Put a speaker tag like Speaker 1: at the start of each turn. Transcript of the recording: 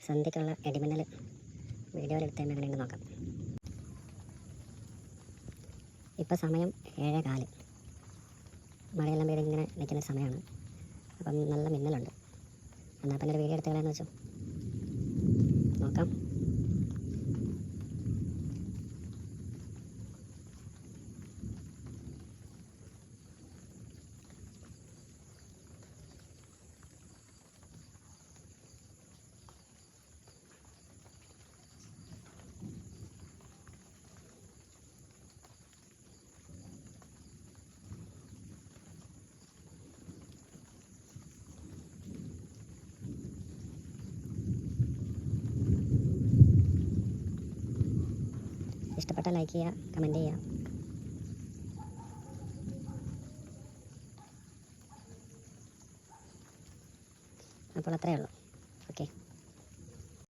Speaker 1: സന്ധ്യക്കുള്ള ഇടിമിന്നൽ വീഡിയോയിലെടുത്ത് എങ്ങനെയുണ്ട് നോക്കാം. ഇപ്പോൾ സമയം 7:15. മഴയെല്ലാം പെയ്ത് ഇങ്ങനെ നിൽക്കുന്ന സമയമാണ്. അപ്പം നല്ല മിന്നലുണ്ട്. എന്നാൽ പിന്നെ ഒരു വീഡിയോ എടുത്ത് കളയാന്ന് വെച്ചു. നോക്കാം. ഇഷ്ടപ്പെട്ടാൽ ലൈക്ക് ചെയ്യുക, കമൻറ്റ് ചെയ്യുക. അപ്പോൾ അത്രയേ ഉള്ളൂ.